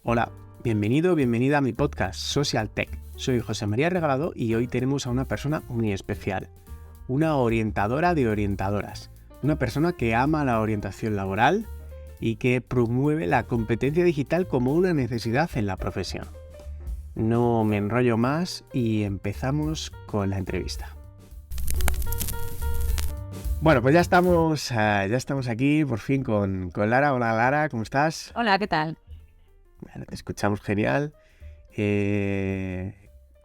Hola, bienvenido, bienvenida a mi podcast Social Tech. Soy José María Regalado y hoy tenemos a una persona muy especial, una orientadora de orientadoras, una persona que ama la orientación laboral y que promueve la competencia digital como una necesidad en la profesión. No me enrollo más y empezamos con la entrevista. Bueno, pues ya estamos aquí por fin con Lara. Hola Lara, ¿cómo estás? Hola, ¿qué tal? Bueno, te escuchamos genial.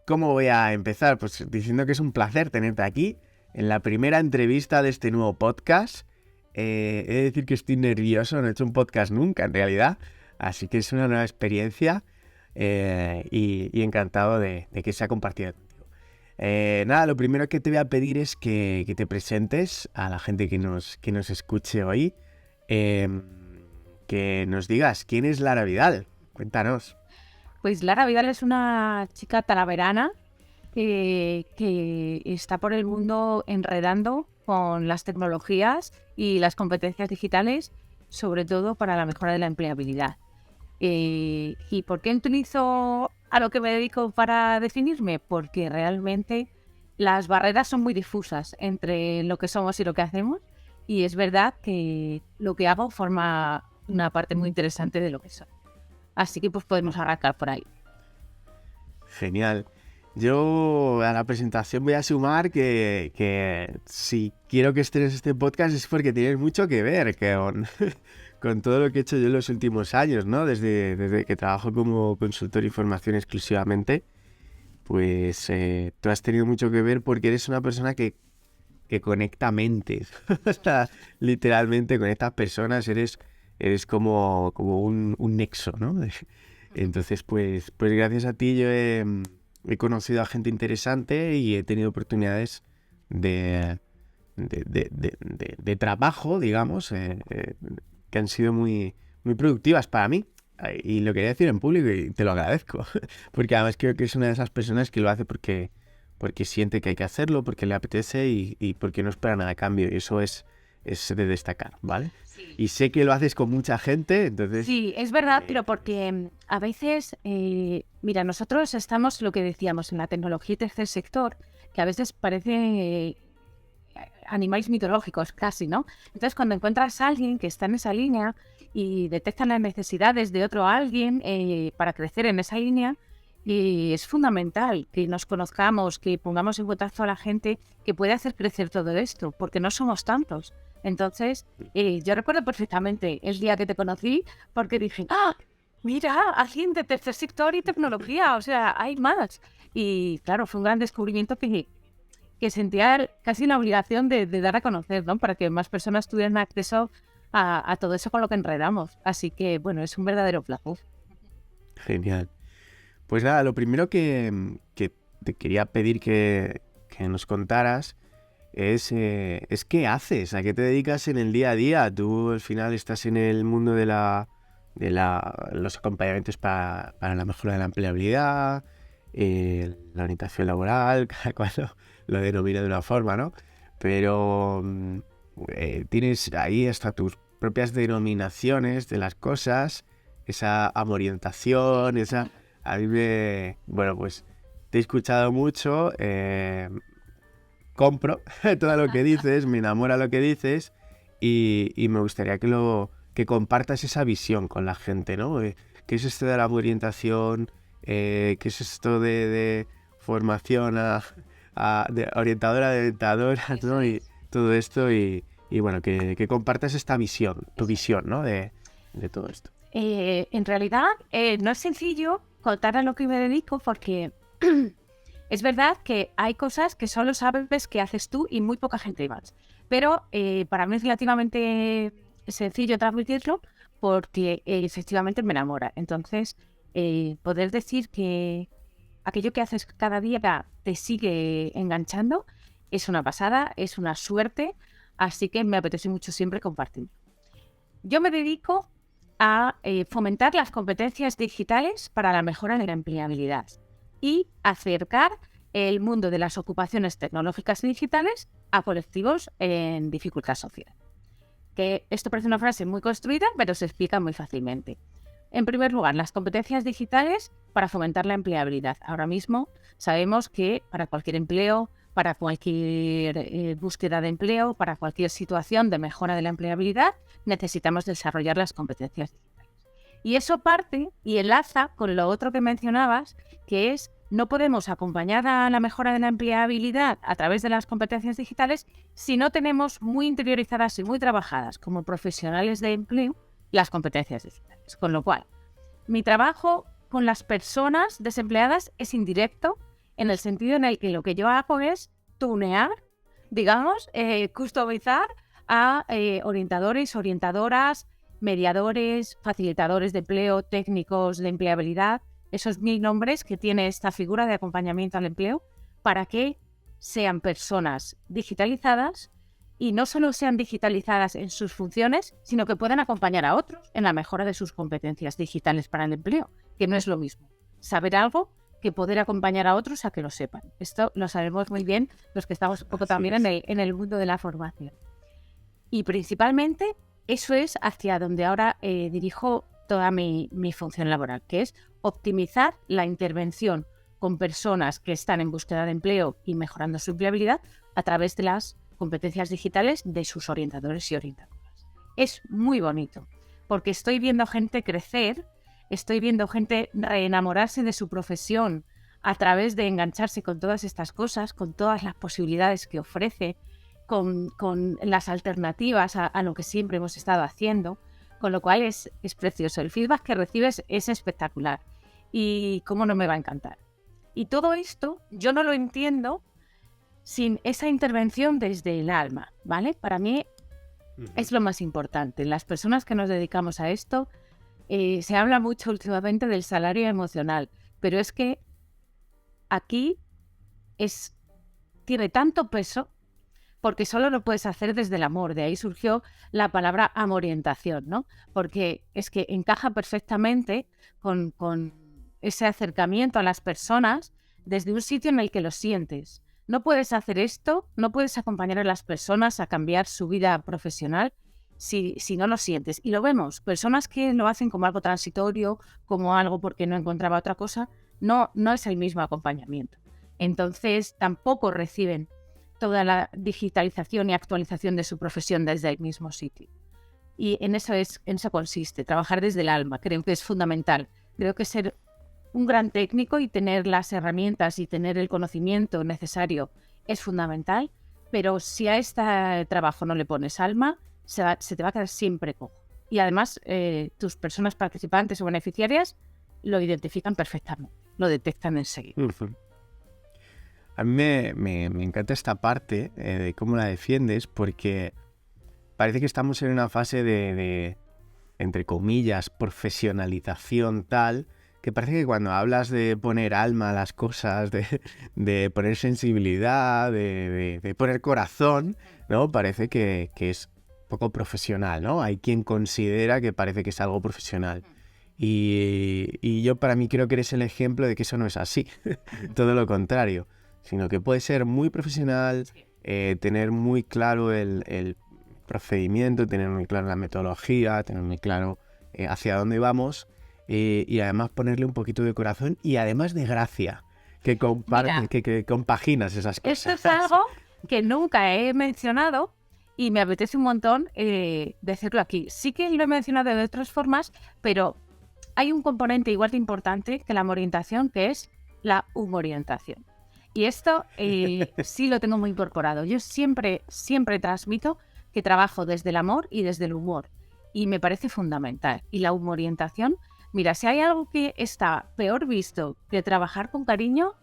¿Cómo voy a empezar? Pues diciendo que es un placer tenerte aquí en la primera entrevista de este nuevo podcast. He de decir que estoy nervioso, no he hecho un podcast nunca en realidad, así que es una nueva experiencia y encantado de que sea compartida contigo. Nada, lo primero que te voy a pedir es que te presentes a la gente que nos escuche hoy, que nos digas quién es Lara Vidal. Cuéntanos. Pues Lara Vidal es una chica talaverana que está por el mundo enredando con las tecnologías y las competencias digitales, sobre todo para la mejora de la empleabilidad. ¿Y por qué utilizo a lo que me dedico para definirme? Porque realmente las barreras son muy difusas entre lo que somos y lo que hacemos, y es verdad que lo que hago forma una parte muy interesante de lo que soy. Así que pues podemos arrancar por ahí. Genial. Yo a la presentación voy a sumar que si quiero que estés en este podcast es porque tienes mucho que ver con todo lo que he hecho yo en los últimos años, ¿no? Desde que trabajo como consultor y formación exclusivamente, pues tú has tenido mucho que ver porque eres una persona que conecta mentes. O sea, literalmente conectas personas, eres como un nexo, ¿no? Entonces, pues gracias a ti yo he conocido a gente interesante y he tenido oportunidades de trabajo, digamos, que han sido muy, muy productivas para mí. Y lo quería decir en público y te lo agradezco. Porque además creo que es una de esas personas que lo hace porque siente que hay que hacerlo, porque le apetece y porque no espera nada a cambio. Y eso es de destacar, ¿vale? Sí. Y sé que lo haces con mucha gente, entonces... Sí, es verdad, pero porque a veces, mira, nosotros estamos, lo que decíamos, en la tecnología y tercer sector, que a veces parece animales mitológicos casi, ¿no? Entonces, cuando encuentras a alguien que está en esa línea y detectan las necesidades de otro alguien para crecer en esa línea, es fundamental que nos conozcamos, que pongamos en contacto a la gente que puede hacer crecer todo esto, porque no somos tantos. Entonces, yo recuerdo perfectamente el día que te conocí, porque dije, mira, alguien de tercer sector y tecnología, o sea, hay más. Y claro, fue un gran descubrimiento que sentía casi la obligación de dar a conocer, ¿no? Para que más personas tuvieran acceso a todo eso con lo que enredamos. Así que, bueno, es un verdadero placer. Genial. Pues nada, lo primero que te quería pedir que nos contaras es qué haces, a qué te dedicas en el día a día. Tú al final estás en el mundo de los acompañamientos para la mejora de la empleabilidad, la orientación laboral, cada cual lo denomina de una forma, ¿no? Pero tienes ahí hasta tus propias denominaciones de las cosas, esa amorientación, esa... A mí bueno, pues te he escuchado mucho, compro todo lo que dices, me enamora lo que dices y me gustaría que compartas esa visión con la gente, ¿no? ¿Qué es esto de la orientación? ¿Qué es esto de formación de orientadora de orientadoras, ¿no? Y todo esto y bueno, que compartas esta visión, tu visión, ¿no? De todo esto. En realidad, no es sencillo contar a lo que me dedico porque es verdad que hay cosas que solo sabes que haces tú y muy poca gente más. Pero para mí es relativamente sencillo transmitirlo porque efectivamente me enamora. Entonces, poder decir que aquello que haces cada día te sigue enganchando es una pasada, es una suerte. Así que me apetece mucho siempre compartir. Yo me dedico a fomentar las competencias digitales para la mejora de la empleabilidad y acercar el mundo de las ocupaciones tecnológicas y digitales a colectivos en dificultad social. Que esto parece una frase muy construida, pero se explica muy fácilmente. En primer lugar, las competencias digitales para fomentar la empleabilidad. Ahora mismo sabemos que para cualquier empleo, para cualquier búsqueda de empleo, para cualquier situación de mejora de la empleabilidad, necesitamos desarrollar las competencias digitales. Y eso parte y enlaza con lo otro que mencionabas, que es no podemos acompañar a la mejora de la empleabilidad a través de las competencias digitales si no tenemos muy interiorizadas y muy trabajadas como profesionales de empleo las competencias digitales. Con lo cual, mi trabajo con las personas desempleadas es indirecto en el sentido en el que lo que yo hago es tunear, digamos, customizar a orientadores, orientadoras, mediadores, facilitadores de empleo, técnicos de empleabilidad, esos 1000 nombres que tiene esta figura de acompañamiento al empleo, para que sean personas digitalizadas y no solo sean digitalizadas en sus funciones, sino que puedan acompañar a otros en la mejora de sus competencias digitales para el empleo, que no es lo mismo saber algo que poder acompañar a otros a que lo sepan. Esto lo sabemos muy bien los que estamos un poco también en el mundo de la formación. Y principalmente eso es hacia donde ahora dirijo toda mi función laboral, que es optimizar la intervención con personas que están en búsqueda de empleo y mejorando su empleabilidad a través de las competencias digitales de sus orientadores y orientadoras. Es muy bonito, porque estoy viendo gente crecer, estoy viendo gente reenamorarse de su profesión a través de engancharse con todas estas cosas, con todas las posibilidades que ofrece, con las alternativas a lo que siempre hemos estado haciendo, con lo cual es precioso. El feedback que recibes es espectacular y cómo no me va a encantar. Y todo esto yo no lo entiendo sin esa intervención desde el alma, ¿vale? Para mí es lo más importante. Las personas que nos dedicamos a esto, se habla mucho últimamente del salario emocional, pero es que aquí tiene tanto peso porque solo lo puedes hacer desde el amor. De ahí surgió la palabra amorientación, ¿no? Porque es que encaja perfectamente con ese acercamiento a las personas desde un sitio en el que lo sientes. No puedes hacer esto, no puedes acompañar a las personas a cambiar su vida profesional si no lo sientes. Y lo vemos, personas que lo hacen como algo transitorio, como algo porque no encontraba otra cosa, no es el mismo acompañamiento. Entonces tampoco reciben toda la digitalización y actualización de su profesión desde el mismo sitio. Y en eso consiste, trabajar desde el alma. Creo que es fundamental. Creo que ser un gran técnico y tener las herramientas y tener el conocimiento necesario es fundamental, pero si a este trabajo no le pones alma, se te va a quedar siempre cojo. Y además, tus personas participantes o beneficiarias lo identifican perfectamente, lo detectan enseguida. A mí me encanta esta parte de cómo la defiendes, porque parece que estamos en una fase de entre comillas, profesionalización tal, que parece que cuando hablas de poner alma a las cosas, de poner sensibilidad, de poner corazón, ¿no? Parece que es poco profesional, ¿no? Hay quien considera que parece que es algo profesional. Y yo para mí creo que eres el ejemplo de que eso no es así. Todo lo contrario. Sino que puede ser muy profesional, tener muy claro el procedimiento, tener muy claro la metodología, tener muy claro hacia dónde vamos y además ponerle un poquito de corazón y además de gracia, que compaginas esas cosas. Esto es algo que nunca he mencionado y me apetece un montón decirlo aquí. Sí que lo he mencionado de otras formas, pero hay un componente igual de importante que la orientación, que es la humorientación. Y esto sí lo tengo muy incorporado. Yo siempre transmito que trabajo desde el amor y desde el humor. Y me parece fundamental. Y la humorientación, mira, si hay algo que está peor visto que trabajar con cariño,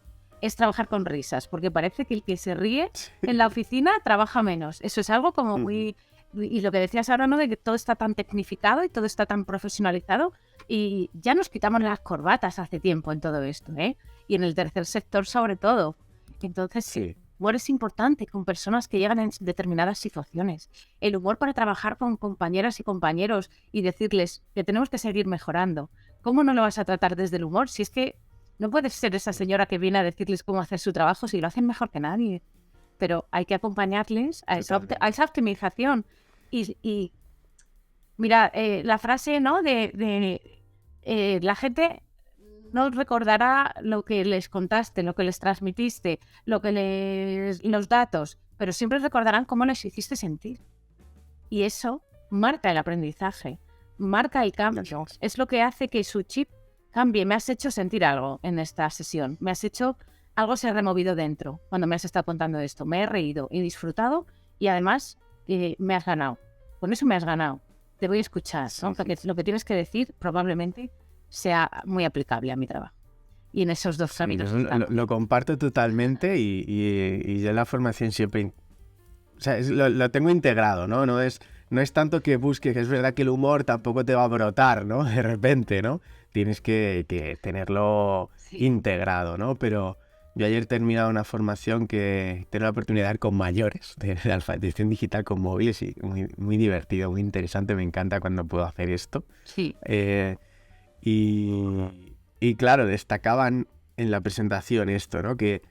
es trabajar con risas. Porque parece que el que se ríe en la oficina trabaja menos. Eso es algo como muy... Y lo que decías ahora, ¿no? De que todo está tan tecnificado y todo está tan profesionalizado. Y ya nos quitamos las corbatas hace tiempo en todo esto, ¿eh? Y en el tercer sector sobre todo. Entonces, sí. El humor es importante con personas que llegan en determinadas situaciones. El humor para trabajar con compañeras y compañeros y decirles que tenemos que seguir mejorando. ¿Cómo no lo vas a tratar desde el humor? Si es que no puedes ser esa señora que viene a decirles cómo hacer su trabajo si lo hacen mejor que nadie. Pero hay que acompañarles a esa optimización. Y mira, la frase, ¿no? la gente no recordará lo que les contaste, lo que les transmitiste, los datos, pero siempre recordarán cómo les hiciste sentir. Y eso marca el aprendizaje, marca el cambio. Es lo que hace que su chip cambie. Me has hecho sentir algo en esta sesión. Algo se ha removido dentro cuando me has estado contando esto. Me he reído, he disfrutado y además me has ganado. Con eso me has ganado. Te voy a escuchar, ¿no? Porque lo que tienes que decir probablemente sea muy aplicable a mi trabajo. Y en esos dos caminos lo comparto totalmente y yo en la formación siempre... O sea, lo tengo integrado, ¿no? No es tanto que busques, que es verdad que el humor tampoco te va a brotar, ¿no? De repente, ¿no? Tienes que tenerlo integrado, ¿no? Pero yo ayer he terminado una formación que tengo la oportunidad de dar con mayores, de alfabetización digital con móviles, y muy, muy divertido, muy interesante, me encanta cuando puedo hacer esto. Sí. Y claro, destacaban en la presentación esto, ¿no? Que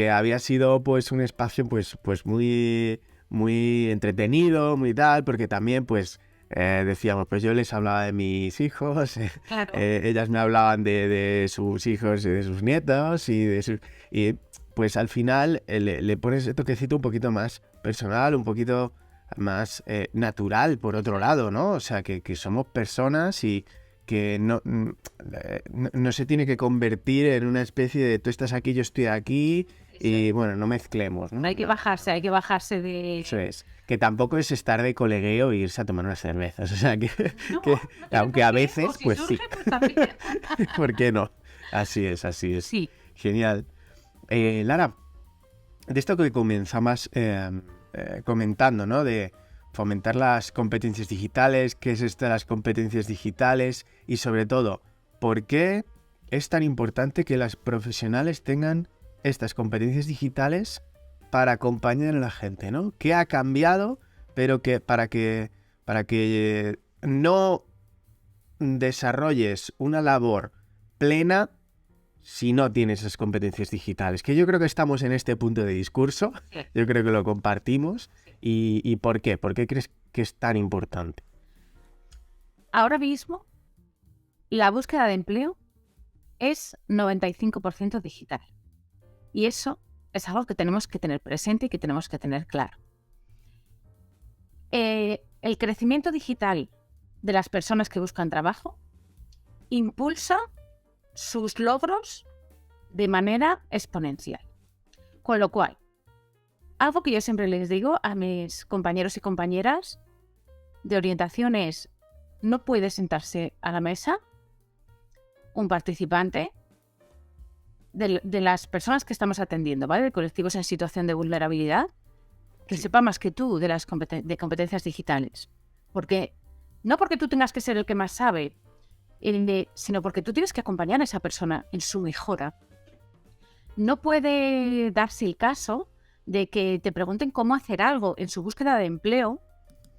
había sido pues un espacio pues muy, muy entretenido, muy tal, porque también pues decíamos, pues yo les hablaba de mis hijos, Claro. ellas me hablaban de sus hijos y de sus nietos y pues al final le pones ese toquecito un poquito más personal, un poquito más natural por otro lado, ¿no? O sea, que somos personas y que no se tiene que convertir en una especie de tú estás aquí, yo estoy aquí y bueno, no mezclemos, ¿no? Hay que bajarse de... Eso es. Que tampoco es estar de colegueo e irse a tomar unas cervezas. O sea, que aunque a veces, si pues surge, sí. pues también. ¿Por qué no? Así es. Sí. Genial. Lara, de esto que comenzamos comentando, ¿no? De fomentar las competencias digitales, qué es esto de las competencias digitales y sobre todo, ¿por qué es tan importante que las profesionales tengan estas competencias digitales para acompañar a la gente, ¿no? ¿Qué ha cambiado, pero que para que no desarrolles una labor plena si no tienes esas competencias digitales? Que yo creo que estamos en este punto de discurso, yo creo que lo compartimos. ¿Y por qué? ¿Por qué crees que es tan importante? Ahora mismo, la búsqueda de empleo es 95% digital. Y eso es algo que tenemos que tener presente y que tenemos que tener claro. El crecimiento digital de las personas que buscan trabajo impulsa sus logros de manera exponencial. Con lo cual, algo que yo siempre les digo a mis compañeros y compañeras de orientación es: no puede sentarse a la mesa un participante de las personas que estamos atendiendo, ¿vale? De colectivos en situación de vulnerabilidad, que sepa más que tú de las competencias digitales. No porque tú tengas que ser el que más sabe, sino porque tú tienes que acompañar a esa persona en su mejora. No puede darse el caso de que te pregunten cómo hacer algo en su búsqueda de empleo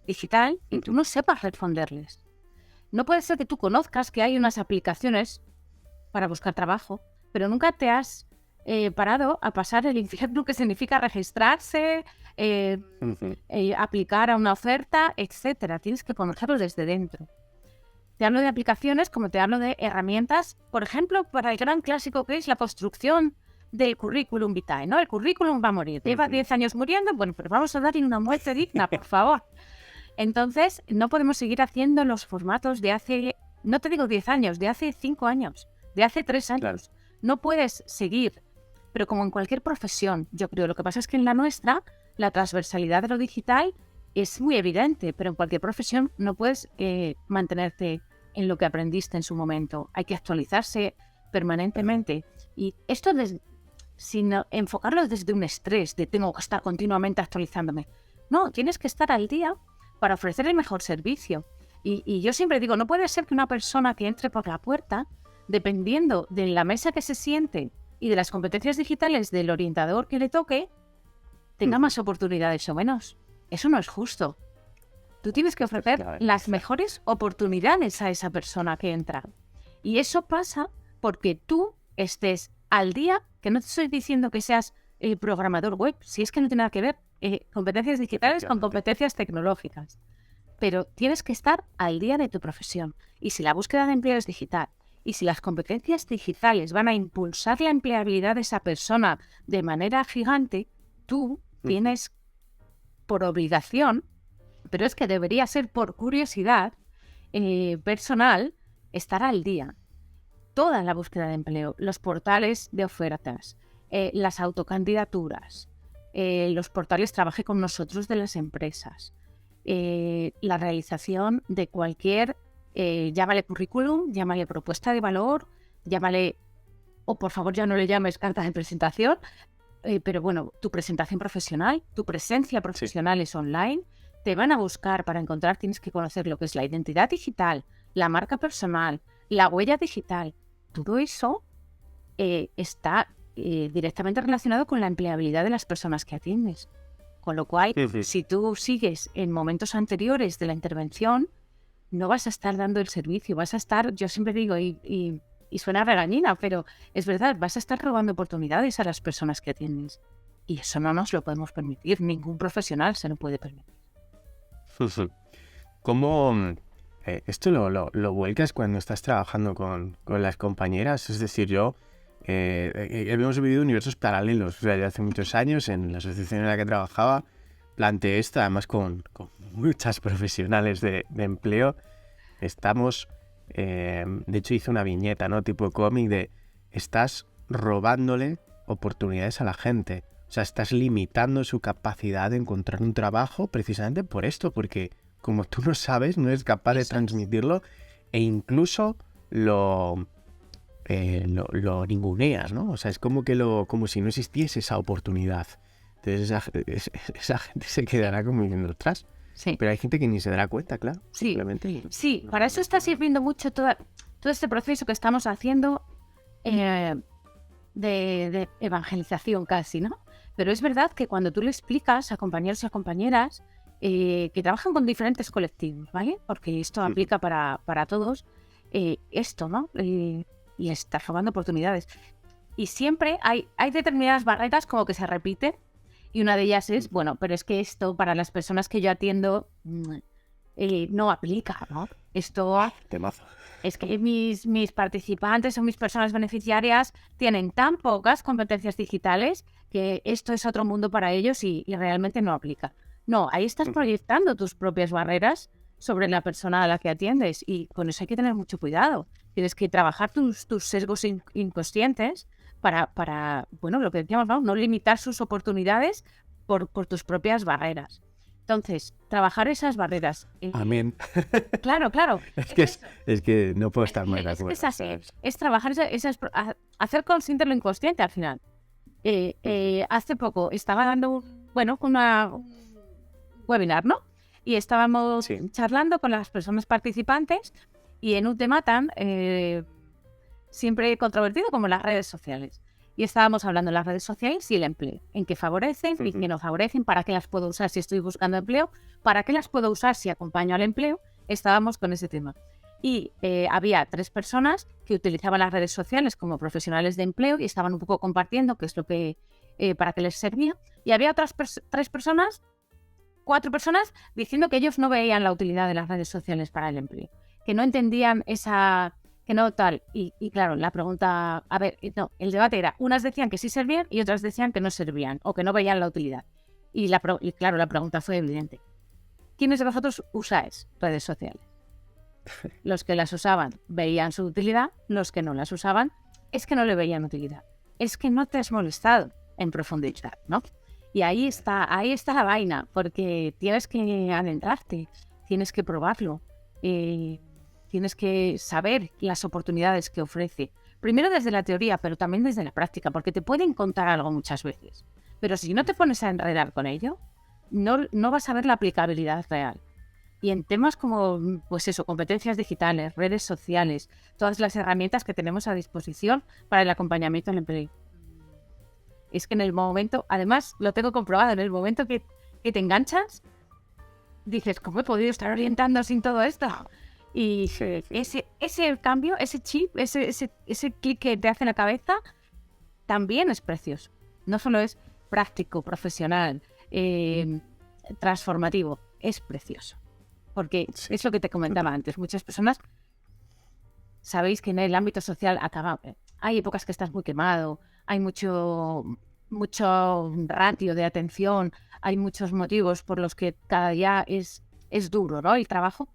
digital y tú no sepas responderles. No puede ser que tú conozcas que hay unas aplicaciones para buscar trabajo, pero nunca te has parado a pasar el infierno que significa registrarse, aplicar a una oferta, etcétera. Tienes que conocerlo desde dentro. Te hablo de aplicaciones como te hablo de herramientas, por ejemplo, para el gran clásico que es la construcción del currículum vitae, ¿no? El currículum va a morir. Lleva 10 años muriendo, bueno, pero vamos a darle una muerte digna, por favor. Entonces, no podemos seguir haciendo los formatos de hace, no te digo 10 años, de hace 5 años, de hace 3 años. Claro. No puedes seguir, pero como en cualquier profesión, yo creo, lo que pasa es que en la nuestra, la transversalidad de lo digital es muy evidente, pero en cualquier profesión no puedes mantenerte en lo que aprendiste en su momento. Hay que actualizarse permanentemente. Y esto sin enfocarlo desde un estrés de tengo que estar continuamente actualizándome. No, tienes que estar al día para ofrecer el mejor servicio. Y yo siempre digo, no puede ser que una persona que entre por la puerta, dependiendo de la mesa que se siente y de las competencias digitales del orientador que le toque, tenga más oportunidades o menos. Eso no es justo. Tú tienes que ofrecer las mejores oportunidades a esa persona que entra. Y eso pasa porque tú estés al día, que no te estoy diciendo que seas el programador web, si es que no tiene nada que ver competencias digitales con competencias tecnológicas. pero tienes que estar al día de tu profesión. Y si la búsqueda de empleo es digital, y si las competencias digitales van a impulsar la empleabilidad de esa persona de manera gigante, tú tienes por obligación, pero es que debería ser por curiosidad personal, estar al día. Toda la búsqueda de empleo, los portales de ofertas, las autocandidaturas, los portales Trabaje con nosotros de las empresas, la realización de cualquier, llámale currículum, llámale propuesta de valor, llámale, o por favor ya no le llames carta de presentación, pero bueno, tu presentación profesional, tu presencia profesional es online, te van a buscar para encontrar, tienes que conocer lo que es la identidad digital, la marca personal, la huella digital. Todo eso está directamente relacionado con la empleabilidad de las personas que atiendes. Con lo cual, si tú sigues en momentos anteriores de la intervención, no vas a estar dando el servicio, vas a estar, yo siempre digo, y suena regañina, pero es verdad, vas a estar robando oportunidades a las personas que atiendes. Y eso no nos lo podemos permitir, ningún profesional se lo puede permitir. ¿Cómo esto lo vuelcas cuando estás trabajando con las compañeras? Es decir, yo hemos vivido universos paralelos. O sea, ya hace muchos años en la asociación en la que trabajaba planteé esto, además con muchas profesionales de empleo. Estamos, de hecho hice una viñeta, ¿no? Tipo cómic de estás robándole oportunidades a la gente. O sea, estás limitando su capacidad de encontrar un trabajo precisamente por esto, porque como tú no sabes, no eres capaz de transmitirlo e incluso lo ninguneas, ¿no? O sea, es como que como si no existiese esa oportunidad. Entonces esa gente se quedará como diciendo, ostras. Sí. Pero hay gente que ni se dará cuenta, claro. Sí, Simplemente. sí, para eso está sirviendo mucho todo este proceso que estamos haciendo de evangelización casi, ¿no? Pero es verdad que cuando tú le explicas a compañeros y a compañeras que trabajan con diferentes colectivos, ¿vale? Porque esto aplica para todos, esto, ¿no? Y estás robando oportunidades. Y siempre hay determinadas barreras como que se repiten, y una de ellas es, bueno, pero es que esto para las personas que yo atiendo no aplica, ¿no? Esto Temazo. es que mis participantes o mis personas beneficiarias tienen tan pocas competencias digitales que esto es otro mundo para ellos y realmente no aplica. No, ahí estás proyectando tus propias barreras sobre la persona a la que atiendes y con eso hay que tener mucho cuidado. Tienes que trabajar tus sesgos inconscientes para, bueno, lo que decíamos, no limitar sus oportunidades por tus propias barreras. Entonces, trabajar esas barreras. Amén. Claro. Es que no puedo estar más de acuerdo. Es así. Es trabajar hacer consciente lo inconsciente al final. Hace poco estaba dando un webinar, ¿no? Y estábamos charlando con las personas participantes y en un tema tan siempre controvertido como las redes sociales. Y estábamos hablando de las redes sociales y el empleo, en qué favorecen y qué no favorecen, para qué las puedo usar si estoy buscando empleo, para qué las puedo usar si acompaño al empleo. Estábamos con ese tema. Y había 3 personas que utilizaban las redes sociales como profesionales de empleo y estaban un poco compartiendo qué es lo que para qué les servía. Y había otras 4 personas diciendo que ellos no veían la utilidad de las redes sociales para el empleo, que no entendían que no tal. Y claro, la pregunta, el debate era, unas decían que sí servían y otras decían que no servían o que no veían la utilidad. Y claro, la pregunta fue evidente. ¿Quiénes de vosotros usáis redes sociales? Los que las usaban veían su utilidad, los que no las usaban es que no le veían utilidad. Es que no te has molestado en profundizar, ¿no? Y ahí está la vaina, porque tienes que adentrarte, tienes que probarlo, tienes que saber las oportunidades que ofrece. Primero desde la teoría, pero también desde la práctica, porque te pueden contar algo muchas veces. Pero si no te pones a enredar con ello, no vas a ver la aplicabilidad real. Y en temas como, pues eso, competencias digitales, redes sociales, todas las herramientas que tenemos a disposición para el acompañamiento al empleo. Es que en el momento, además lo tengo comprobado, en el momento que te enganchas, dices, ¿cómo he podido estar orientando sin todo esto? Y ese cambio, ese chip, ese clic que te hace en la cabeza, también es precioso. No solo es práctico, profesional, transformativo, es precioso. Porque Sí. es lo que te comentaba antes. Muchas personas sabéis que en el ámbito social hay épocas que estás muy quemado, hay mucho ratio de atención, hay muchos motivos por los que cada día es duro, ¿no? El trabajo.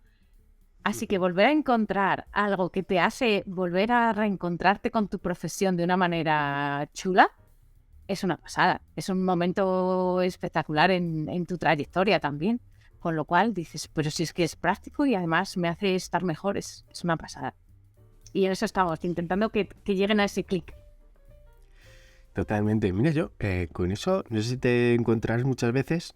Así que volver a encontrar algo que te hace volver a reencontrarte con tu profesión de una manera chula es una pasada. Es un momento espectacular en tu trayectoria también. Con lo cual dices, pero si es que es práctico y además me hace estar mejor, es una pasada. Y en eso estamos, intentando que lleguen a ese clic. Totalmente. Mira, yo con eso, no sé si te encontrarás muchas veces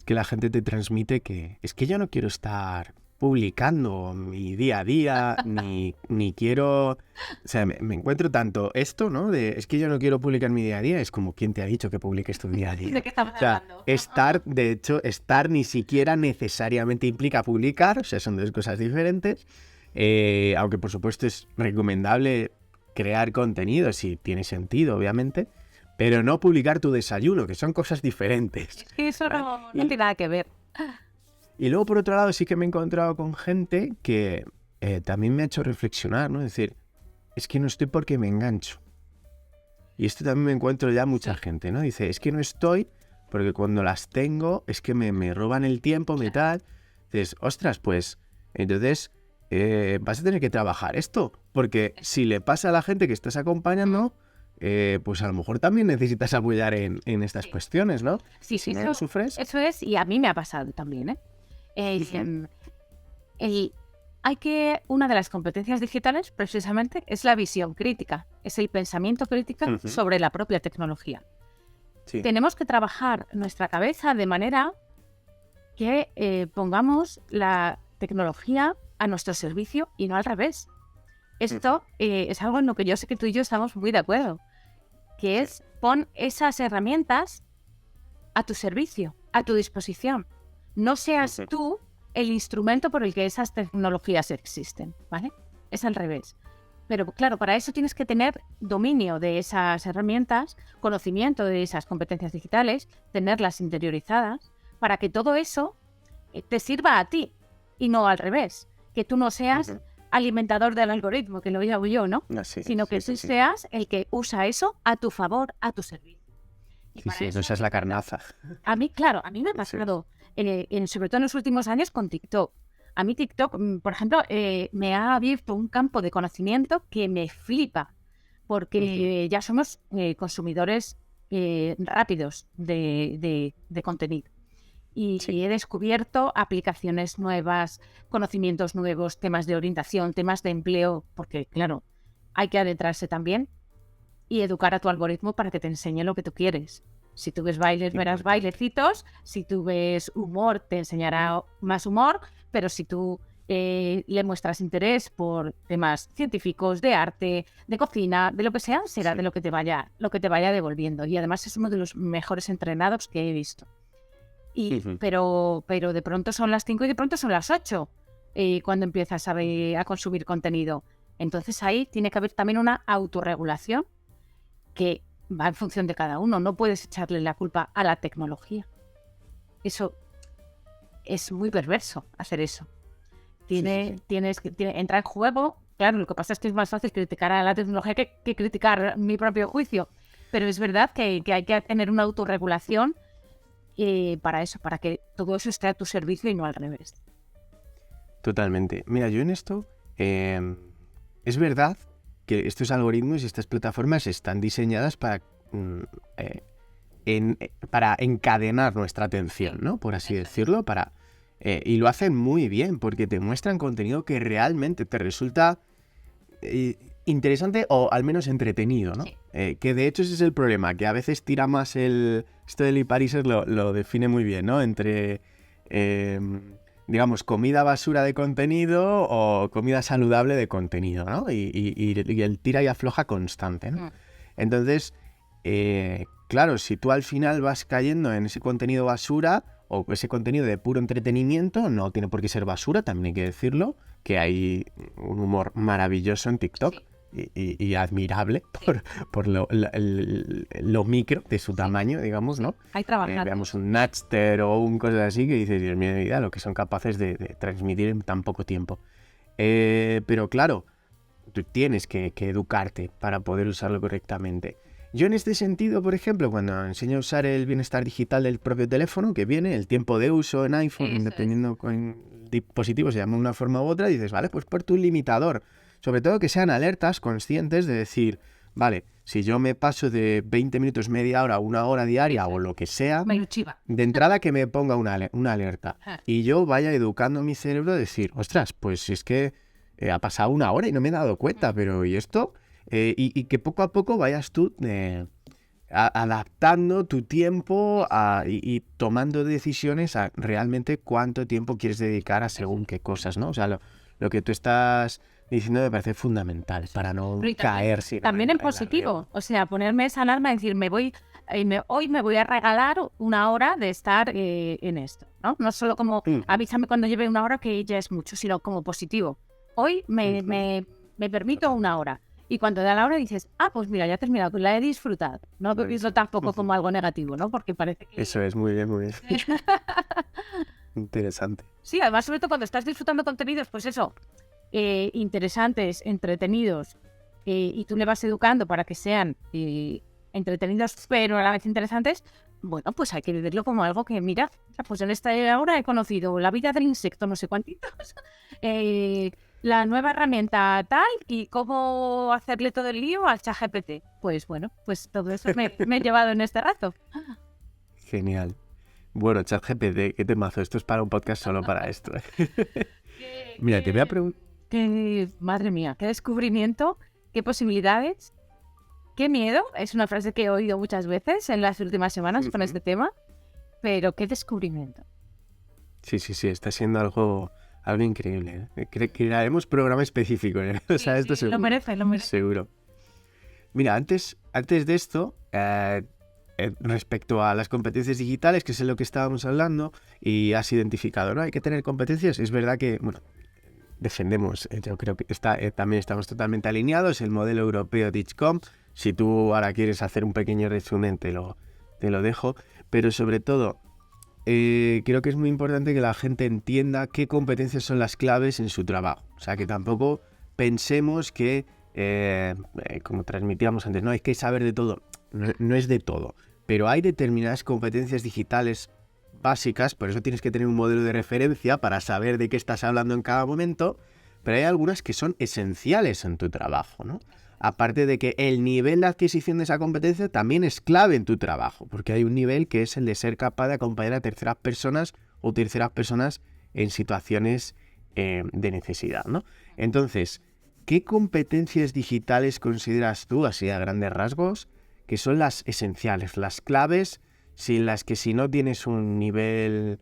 que la gente te transmite que es que yo no quiero estar publicando mi día a día, ni quiero... O sea, me encuentro tanto esto, ¿no? Es que yo no quiero publicar mi día a día, es como, ¿quién te ha dicho que publiques tu día a día? ¿De qué estamos O sea, hablando? de hecho, estar ni siquiera necesariamente implica publicar, o sea, son dos cosas diferentes. Aunque por supuesto es recomendable crear contenido si tiene sentido, obviamente, pero no publicar tu desayuno, que son cosas diferentes. Es que eso no tiene nada que ver. Y luego, por otro lado, sí que me he encontrado con gente que también me ha hecho reflexionar, ¿no? Es decir, es que no estoy porque me engancho. Y esto también me encuentro ya mucha gente, ¿no? Dice, es que no estoy porque cuando las tengo es que me roban el tiempo, me tal. Dices, ostras, pues entonces vas a tener que trabajar esto. Porque si le pasa a la gente que estás acompañando, pues a lo mejor también necesitas apoyar en estas cuestiones, ¿no? Sí, Si no lo sufres. eso es, y a mí me ha pasado también, ¿eh? Una de las competencias digitales, precisamente, es la visión crítica, es el pensamiento crítico sobre la propia tecnología. Sí. Tenemos que trabajar nuestra cabeza de manera que pongamos la tecnología a nuestro servicio y no al revés. Esto es algo en lo que yo sé que tú y yo estamos muy de acuerdo, que es pon esas herramientas a tu servicio, a tu disposición. No seas tú el instrumento por el que esas tecnologías existen, ¿vale? Es al revés. Pero claro, para eso tienes que tener dominio de esas herramientas, conocimiento de esas competencias digitales, tenerlas interiorizadas, para que todo eso te sirva a ti y no al revés. Que tú no seas alimentador del algoritmo, que lo llamo yo, ¿no? Sino que tú seas el que usa eso a tu favor, a tu servicio. Sí, esa es la carnaza. A mí me ha pasado, sobre todo en los últimos años, con TikTok. A mí TikTok, por ejemplo, me ha abierto un campo de conocimiento que me flipa, porque ya somos consumidores rápidos de contenido. Y he descubierto aplicaciones nuevas, conocimientos nuevos, temas de orientación, temas de empleo, porque claro, hay que adentrarse también y educar a tu algoritmo para que te enseñe lo que tú quieres. Si tú ves bailes, verás bailecitos. Si tú ves humor, te enseñará más humor. Pero si tú le muestras interés por temas científicos, de arte, de cocina, de lo que sea, será de lo que te vaya devolviendo. Y además es uno de los mejores entrenados que he visto. Pero de pronto son las 5 y de pronto son las 8 cuando empiezas a consumir contenido. Entonces ahí tiene que haber también una autorregulación que va en función de cada uno. No puedes echarle la culpa a la tecnología. Eso es muy perverso, hacer eso. Tienes que entrar en juego. Claro, lo que pasa es que es más fácil criticar a la tecnología que criticar mi propio juicio. Pero es verdad que hay que tener una autorregulación para eso, para que todo eso esté a tu servicio y no al revés. Totalmente. Mira, yo en esto es verdad que estos algoritmos y estas plataformas están diseñadas para encadenar nuestra atención, ¿no? Por así decirlo, y lo hacen muy bien, porque te muestran contenido que realmente te resulta interesante o al menos entretenido, ¿no? Sí. Que de hecho ese es el problema, que a veces tira más esto de Lee Pariser lo define muy bien, ¿no? Entre digamos, comida basura de contenido o comida saludable de contenido, ¿no? Y el tira y afloja constante, ¿no? Entonces, claro, si tú al final vas cayendo en ese contenido basura o ese contenido de puro entretenimiento, no tiene por qué ser basura, también hay que decirlo, que hay un humor maravilloso en TikTok, y admirable por lo micro de su tamaño, digamos, ¿no? Hay trabajando. Veamos un Napster o un cosa así que dices, Dios mío de mi vida, lo que son capaces de transmitir en tan poco tiempo. Pero claro, tú tienes que educarte para poder usarlo correctamente. Yo en este sentido, por ejemplo, cuando enseño a usar el bienestar digital del propio teléfono, que viene, el tiempo de uso en iPhone, dependiendo con dispositivos, se llama de una forma u otra, dices, vale, pues por tu limitador. Sobre todo que sean alertas conscientes de decir, vale, si yo me paso de 20 minutos, media hora, una hora diaria o lo que sea, Me lo chiva. de entrada que me ponga una alerta. Y yo vaya educando a mi cerebro a decir, ostras, pues es que ha pasado una hora y no me he dado cuenta, pero ¿y esto? Y que poco a poco vayas tú adaptando tu tiempo y tomando decisiones a realmente cuánto tiempo quieres dedicar a según qué cosas, ¿no? O sea, lo que tú estás diciendo me parece fundamental para no caer. También en positivo, o sea, ponerme esa alarma y decir, hoy me voy a regalar una hora de estar en esto, ¿no? No solo como avísame cuando lleve una hora, que ya es mucho, sino como positivo. Hoy me permito una hora. Y cuando da la hora dices, pues mira, ya he terminado, pues la he disfrutado. No visto tampoco como algo negativo, ¿no? Porque parece que... Eso es, muy bien, muy bien. Interesante. Sí, además, sobre todo cuando estás disfrutando contenidos, pues eso, interesantes, entretenidos, y tú le vas educando para que sean entretenidos, pero a la vez interesantes, bueno, pues hay que vivirlo como algo que, mira, pues en esta hora he conocido la vida del insecto, no sé cuántitos, la nueva herramienta tal y cómo hacerle todo el lío al ChatGPT. Pues bueno, pues todo eso me he llevado en este rato. Genial. Bueno, ChatGPT, qué temazo. Esto es para un podcast solo para esto. Mira, te voy a preguntar... Madre mía, qué descubrimiento, qué posibilidades, qué miedo. Es una frase que he oído muchas veces en las últimas semanas con este tema, pero qué descubrimiento. Sí, está siendo algo increíble. Crearemos programa específico. O sea, esto seguro. Lo merece. Seguro. Mira, antes de esto, respecto a las competencias digitales, que es de lo que estábamos hablando, y has identificado, ¿no? Hay que tener competencias. Es verdad que, bueno, defendemos, yo creo que también estamos totalmente alineados, el modelo europeo DIGCOM. Si tú ahora quieres hacer un pequeño resumen, te lo dejo. Pero sobre todo, creo que es muy importante que la gente entienda qué competencias son las claves en su trabajo. O sea, que tampoco pensemos que, como transmitíamos antes, no hay que saber de todo. No es de todo. Pero hay determinadas competencias digitales básicas, por eso tienes que tener un modelo de referencia para saber de qué estás hablando en cada momento, pero hay algunas que son esenciales en tu trabajo, ¿no? Aparte de que el nivel de adquisición de esa competencia también es clave en tu trabajo, porque hay un nivel que es el de ser capaz de acompañar a terceras personas o terceras personas en situaciones de necesidad, ¿no? Entonces, ¿qué competencias digitales consideras tú, así a grandes rasgos, que son las esenciales, las claves, sin las que si no tienes un nivel,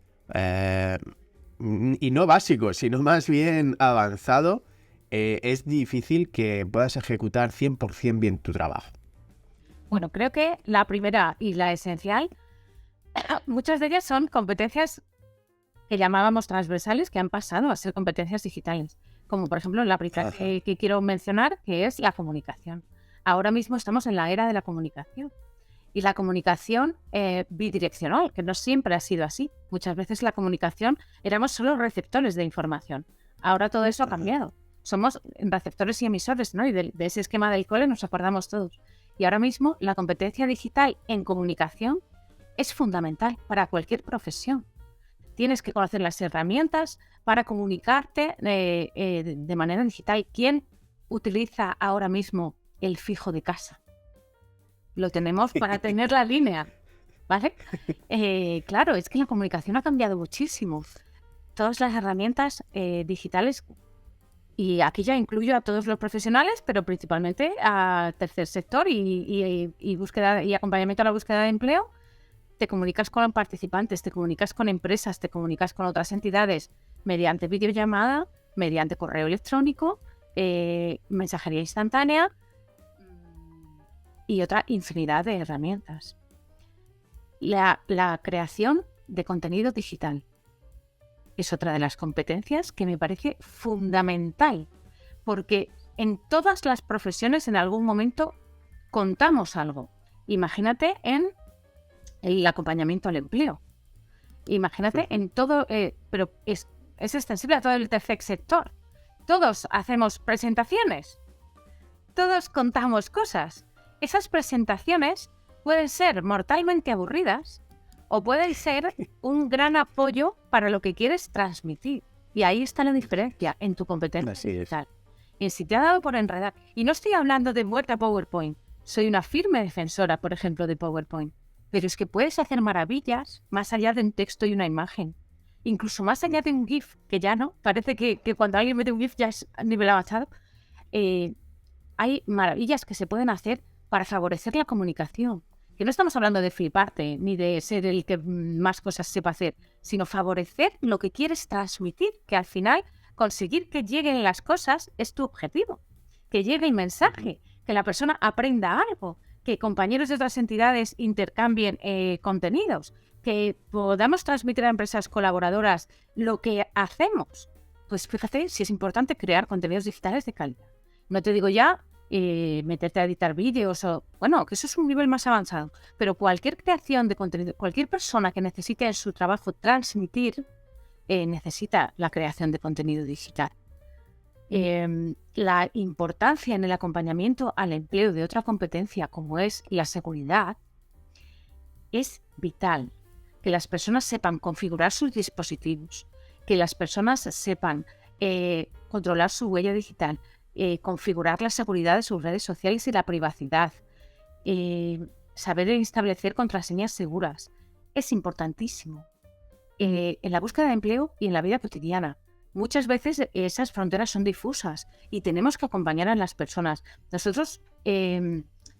y no básico, sino más bien avanzado, es difícil que puedas ejecutar 100% bien tu trabajo? Bueno, creo que la primera y la esencial, muchas de ellas son competencias que llamábamos transversales, que han pasado a ser competencias digitales. Como por ejemplo la primera que quiero mencionar, que es la comunicación. Ahora mismo estamos en la era de la comunicación. Y la comunicación bidireccional, que no siempre ha sido así. Muchas veces la comunicación éramos solo receptores de información. Ahora todo eso ha cambiado. Somos receptores y emisores, ¿no? Y de ese esquema del cole nos acordamos todos. Y ahora mismo la competencia digital en comunicación es fundamental para cualquier profesión. Tienes que conocer las herramientas para comunicarte de manera digital. ¿Quién utiliza ahora mismo el fijo de casa? Lo tenemos para tener la línea, ¿vale? Claro, es que la comunicación ha cambiado muchísimo. Todas las herramientas digitales, y aquí ya incluyo a todos los profesionales, pero principalmente a tercer sector y búsqueda y acompañamiento a la búsqueda de empleo. Te comunicas con participantes, te comunicas con empresas, te comunicas con otras entidades mediante videollamada, mediante correo electrónico, mensajería instantánea y otra infinidad de herramientas. La creación de contenido digital es otra de las competencias que me parece fundamental, porque en todas las profesiones en algún momento contamos algo. Imagínate en el acompañamiento al empleo. Imagínate en todo, pero es extensible a todo el tercer sector. Todos hacemos presentaciones. Todos contamos cosas. Esas presentaciones pueden ser mortalmente aburridas o pueden ser un gran apoyo para lo que quieres transmitir. Y ahí está la diferencia en tu competencia digital. Y si te ha dado por enredar, y no estoy hablando de muerte a PowerPoint, soy una firme defensora, por ejemplo, de PowerPoint, pero es que puedes hacer maravillas más allá de un texto y una imagen. Incluso más allá de un GIF, que ya no, parece que cuando alguien mete un GIF ya es nivel avanzado. Hay maravillas que se pueden hacer para favorecer la comunicación. Que no estamos hablando de fliparte, ni de ser el que más cosas sepa hacer, sino favorecer lo que quieres transmitir, que al final conseguir que lleguen las cosas es tu objetivo. Que llegue el mensaje, que la persona aprenda algo, que compañeros de otras entidades intercambien contenidos, que podamos transmitir a empresas colaboradoras lo que hacemos. Pues fíjate si es importante crear contenidos digitales de calidad. No te digo ya meterte a editar vídeos o... Bueno, que eso es un nivel más avanzado. Pero cualquier creación de contenido, cualquier persona que necesite en su trabajo transmitir, necesita la creación de contenido digital. La importancia en el acompañamiento al empleo de otra competencia como es la seguridad es vital. Que las personas sepan configurar sus dispositivos, que las personas sepan controlar su huella digital, configurar la seguridad de sus redes sociales y la privacidad, saber establecer contraseñas seguras. Es importantísimo en la búsqueda de empleo y en la vida cotidiana. Muchas veces esas fronteras son difusas y tenemos que acompañar a las personas. Nosotros,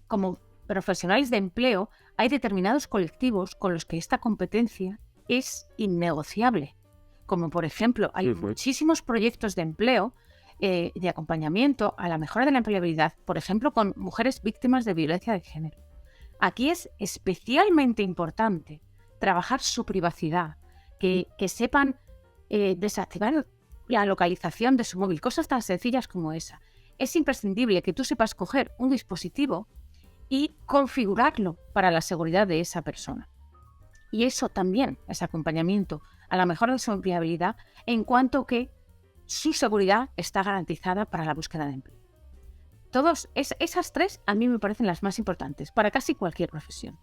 como profesionales de empleo, hay determinados colectivos con los que esta competencia es innegociable. Como por ejemplo, hay muchísimos proyectos de empleo, de acompañamiento a la mejora de la empleabilidad, por ejemplo, con mujeres víctimas de violencia de género. Aquí es especialmente importante trabajar su privacidad, que sepan desactivar la localización de su móvil, cosas tan sencillas como esa. Es imprescindible que tú sepas coger un dispositivo y configurarlo para la seguridad de esa persona. Y eso también es acompañamiento a la mejora de su empleabilidad en cuanto que su seguridad está garantizada para la búsqueda de empleo. Esas tres a mí me parecen las más importantes para casi cualquier profesión.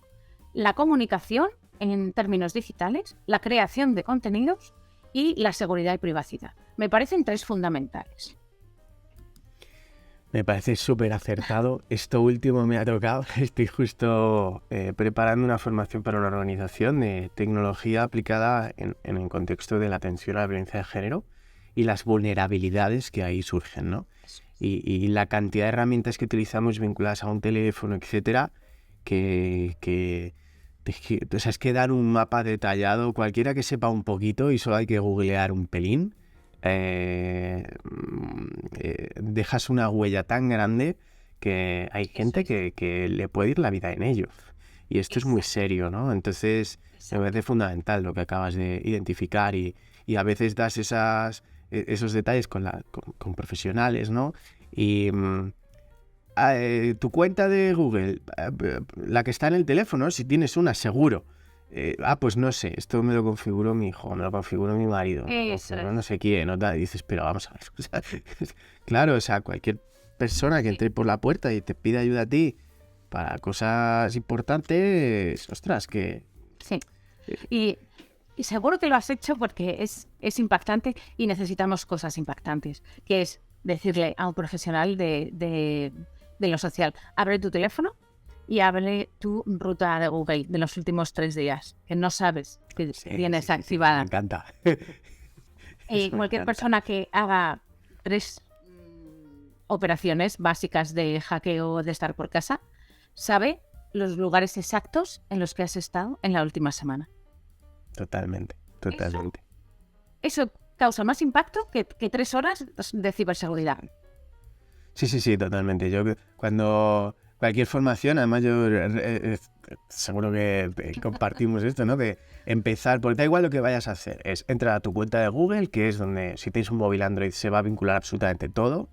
La comunicación en términos digitales, la creación de contenidos y la seguridad y privacidad. Me parecen tres fundamentales. Me parece súper acertado. Esto último me ha tocado. Estoy justo preparando una formación para una organización de tecnología aplicada en el contexto de la atención a la violencia de género y las vulnerabilidades que ahí surgen, ¿no? Y la cantidad de herramientas que utilizamos vinculadas a un teléfono, etcétera, o sea, es que dar un mapa detallado, cualquiera que sepa un poquito y solo hay que googlear un pelín, dejas una huella tan grande que hay gente que le puede ir la vida en ello. Y esto es muy serio, ¿no? Entonces, me parece fundamental lo que acabas de identificar y a veces das esos detalles con profesionales, ¿no? Y tu cuenta de Google, la que está en el teléfono, si tienes una, seguro. Pues no sé, esto me lo configuró mi hijo, me lo configuró mi marido, no sé quién, ¿no? Y dices, pero vamos a ver. O sea, claro, o sea, cualquier persona que entre por la puerta y te pida ayuda a ti para cosas importantes, ostras, que... Sí, y seguro que lo has hecho porque es impactante y necesitamos cosas impactantes, que es decirle a un profesional de lo social, abre tu teléfono y abre tu ruta de Google de los últimos 3 días, que no sabes que tienes activada. Me encanta. Cualquier persona que haga 3 operaciones básicas de hackeo de estar por casa sabe los lugares exactos en los que has estado en la última semana. Totalmente. Eso causa más impacto que 3 horas de ciberseguridad. Sí, totalmente. Yo cuando cualquier formación, además yo seguro que compartimos esto, ¿no? De empezar, porque da igual lo que vayas a hacer, es entrar a tu cuenta de Google, que es donde si tienes un móvil Android se va a vincular absolutamente todo,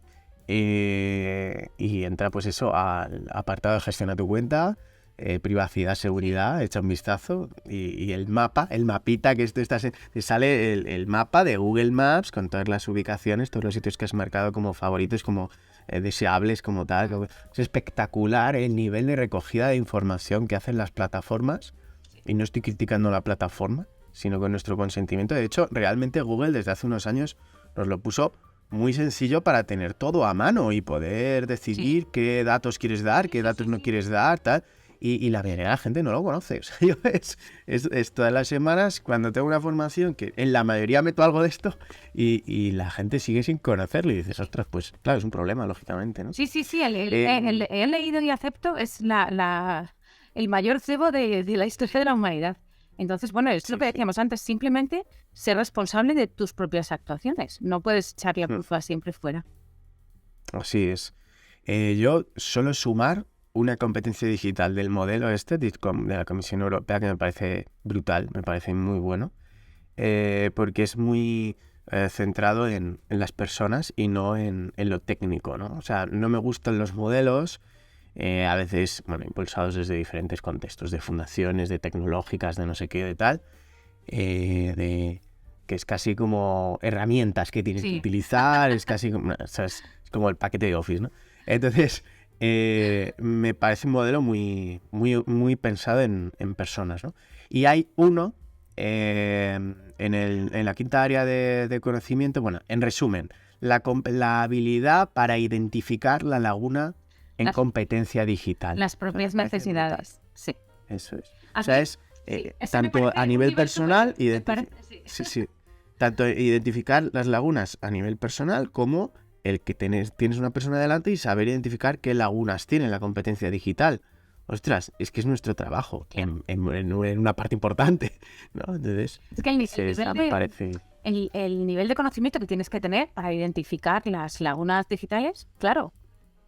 y entra pues eso al apartado de gestiona tu cuenta, privacidad, seguridad, echa un vistazo y el mapa, el mapita que esto está, te sale el mapa de Google Maps con todas las ubicaciones, todos los sitios que has marcado como favoritos, como deseables, como tal. Es espectacular el nivel de recogida de información que hacen las plataformas, y no estoy criticando la plataforma, sino con nuestro consentimiento. De hecho, realmente Google desde hace unos años nos lo puso muy sencillo para tener todo a mano y poder decidir qué datos quieres dar, qué datos no quieres dar, tal. Y la mayoría de la gente no lo conoce. O sea, yo es todas las semanas cuando tengo una formación que en la mayoría meto algo de esto y la gente sigue sin conocerlo y dices, ostras, pues claro, es un problema, lógicamente, ¿no? Sí, he leído y acepto es el mayor cebo de la historia de la humanidad. Entonces, bueno, es lo que decíamos antes, simplemente ser responsable de tus propias actuaciones. No puedes echar la culpa siempre fuera. Así es. Yo suelo sumar una competencia digital del modelo de la Comisión Europea que me parece brutal, me parece muy bueno, porque es muy centrado en las personas y no en lo técnico, ¿no? O sea, no me gustan los modelos, a veces, bueno, impulsados desde diferentes contextos, de fundaciones, de tecnológicas, de no sé qué, de tal, que es casi como herramientas que tienes que utilizar, es casi como, o sea, es como el paquete de Office, ¿no? Entonces, me parece un modelo muy, muy, muy pensado en personas, ¿no? Y hay uno en la quinta área de conocimiento, bueno, en resumen, la habilidad para identificar la laguna en competencia digital. Las propias necesidades, sí. Eso es. O sea, es tanto a nivel personal, tanto identificar las lagunas a nivel personal como el que tienes una persona delante y saber identificar qué lagunas tiene la competencia digital. Ostras, es que es nuestro trabajo en una parte importante, ¿no? Entonces, es que el nivel de conocimiento que tienes que tener para identificar las lagunas digitales, claro,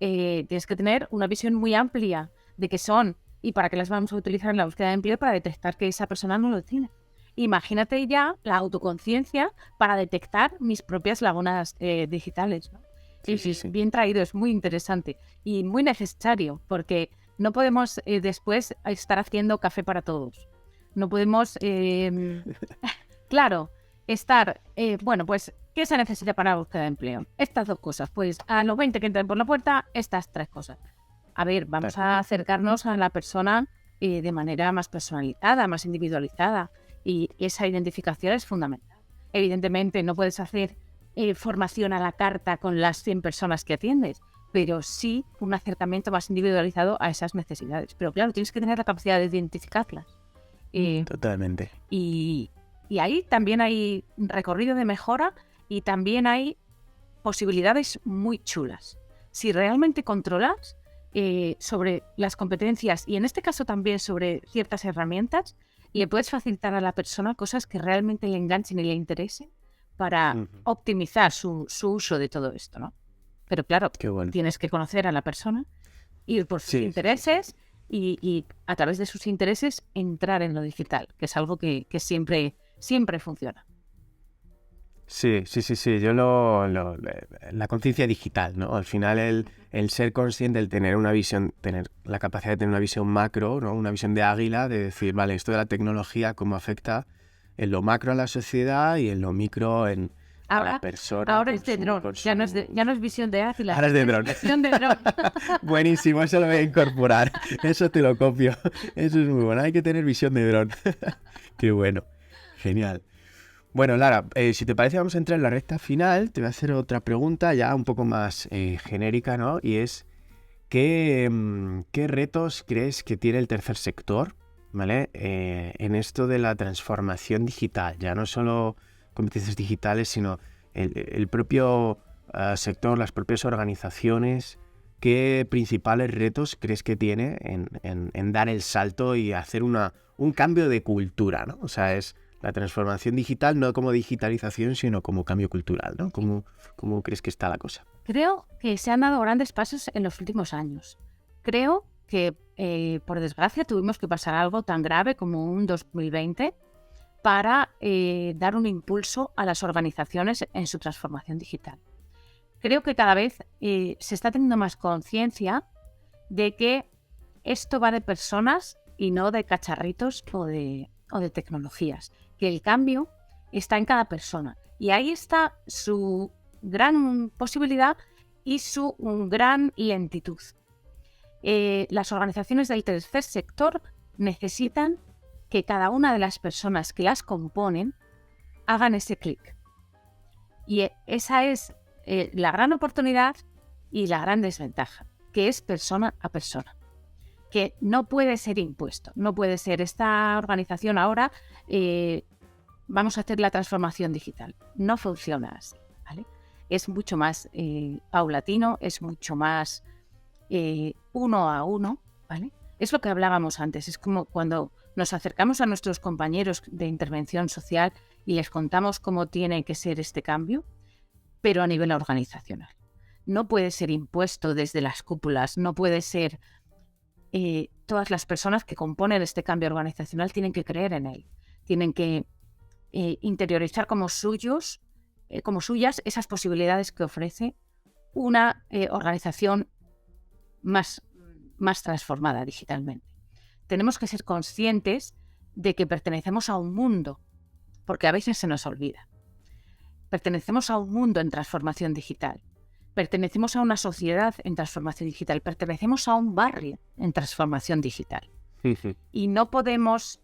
tienes que tener una visión muy amplia de qué son y para qué las vamos a utilizar en la búsqueda de empleo para detectar que esa persona no lo tiene. Imagínate ya la autoconciencia para detectar mis propias lagunas digitales, ¿no? Sí. Bien traído, es muy interesante y muy necesario, porque no podemos después estar haciendo café para todos. No podemos, claro, estar, bueno, pues, ¿qué se necesita para la búsqueda de empleo? Estas dos cosas, pues a los 20 que entran por la puerta, estas tres cosas. A ver, vamos a acercarnos a la persona de manera más personalizada, más individualizada, y esa identificación es fundamental. Evidentemente no puedes hacer formación a la carta con las 100 personas que atiendes, pero sí un acercamiento más individualizado a esas necesidades. Pero claro, tienes que tener la capacidad de identificarlas. Totalmente. Y ahí también hay recorrido de mejora y también hay posibilidades muy chulas. Si realmente controlas sobre las competencias y en este caso también sobre ciertas herramientas, le puedes facilitar a la persona cosas que realmente le enganchen y le interesen para optimizar su uso de todo esto, ¿no? Pero claro, tienes que conocer a la persona, ir por sus intereses y a través de sus intereses entrar en lo digital, que es algo que siempre funciona. Sí. Yo la conciencia digital, ¿no? Al final el ser consciente, el tener una visión, tener la capacidad de tener una visión macro, ¿no? Una visión de águila, de decir, vale, esto de la tecnología, cómo afecta en lo macro a la sociedad y en lo micro a la persona. Ahora es de dron, ya no es visión de águila. Ahora es de dron. Visión de dron. Buenísimo, eso lo voy a incorporar. Eso te lo copio. Eso es muy bueno. Hay que tener visión de dron. Qué bueno. Genial. Bueno, Lara, si te parece vamos a entrar en la recta final. Te voy a hacer otra pregunta ya un poco más genérica, ¿no? Y es, ¿qué retos crees que tiene el tercer sector, ¿vale? En esto de la transformación digital? Ya no solo competencias digitales, sino el propio sector, las propias organizaciones. ¿Qué principales retos crees que tiene en dar el salto y hacer un cambio de cultura, ¿no? O sea, es la transformación digital no como digitalización, sino como cambio cultural, ¿no? ¿Cómo crees que está la cosa? Creo que se han dado grandes pasos en los últimos años. Creo que, por desgracia, tuvimos que pasar algo tan grave como un 2020 para dar un impulso a las organizaciones en su transformación digital. creo que cada vez se está teniendo más conciencia de que esto va de personas y no de cacharritos o de tecnologías. Que el cambio está en cada persona. Y ahí está su gran posibilidad y su gran lentitud. Las organizaciones del tercer sector necesitan que cada una de las personas que las componen hagan ese clic. Y esa es la gran oportunidad y la gran desventaja, que es persona a persona. Que no puede ser impuesto, no puede ser esta organización ahora, vamos a hacer la transformación digital. No funciona así, ¿vale? Es mucho más paulatino, es mucho más uno a uno, ¿vale? Es lo que hablábamos antes, es como cuando nos acercamos a nuestros compañeros de intervención social y les contamos cómo tiene que ser este cambio, pero a nivel organizacional. No puede ser impuesto desde las cúpulas, no puede ser... todas las personas que componen este cambio organizacional tienen que creer en él, tienen que interiorizar como suyas esas posibilidades que ofrece una organización más transformada digitalmente. Tenemos que ser conscientes de que pertenecemos a un mundo, porque a veces se nos olvida. Pertenecemos a un mundo en transformación digital. Pertenecemos a una sociedad en transformación digital. Pertenecemos a un barrio en transformación digital. Sí. Y no podemos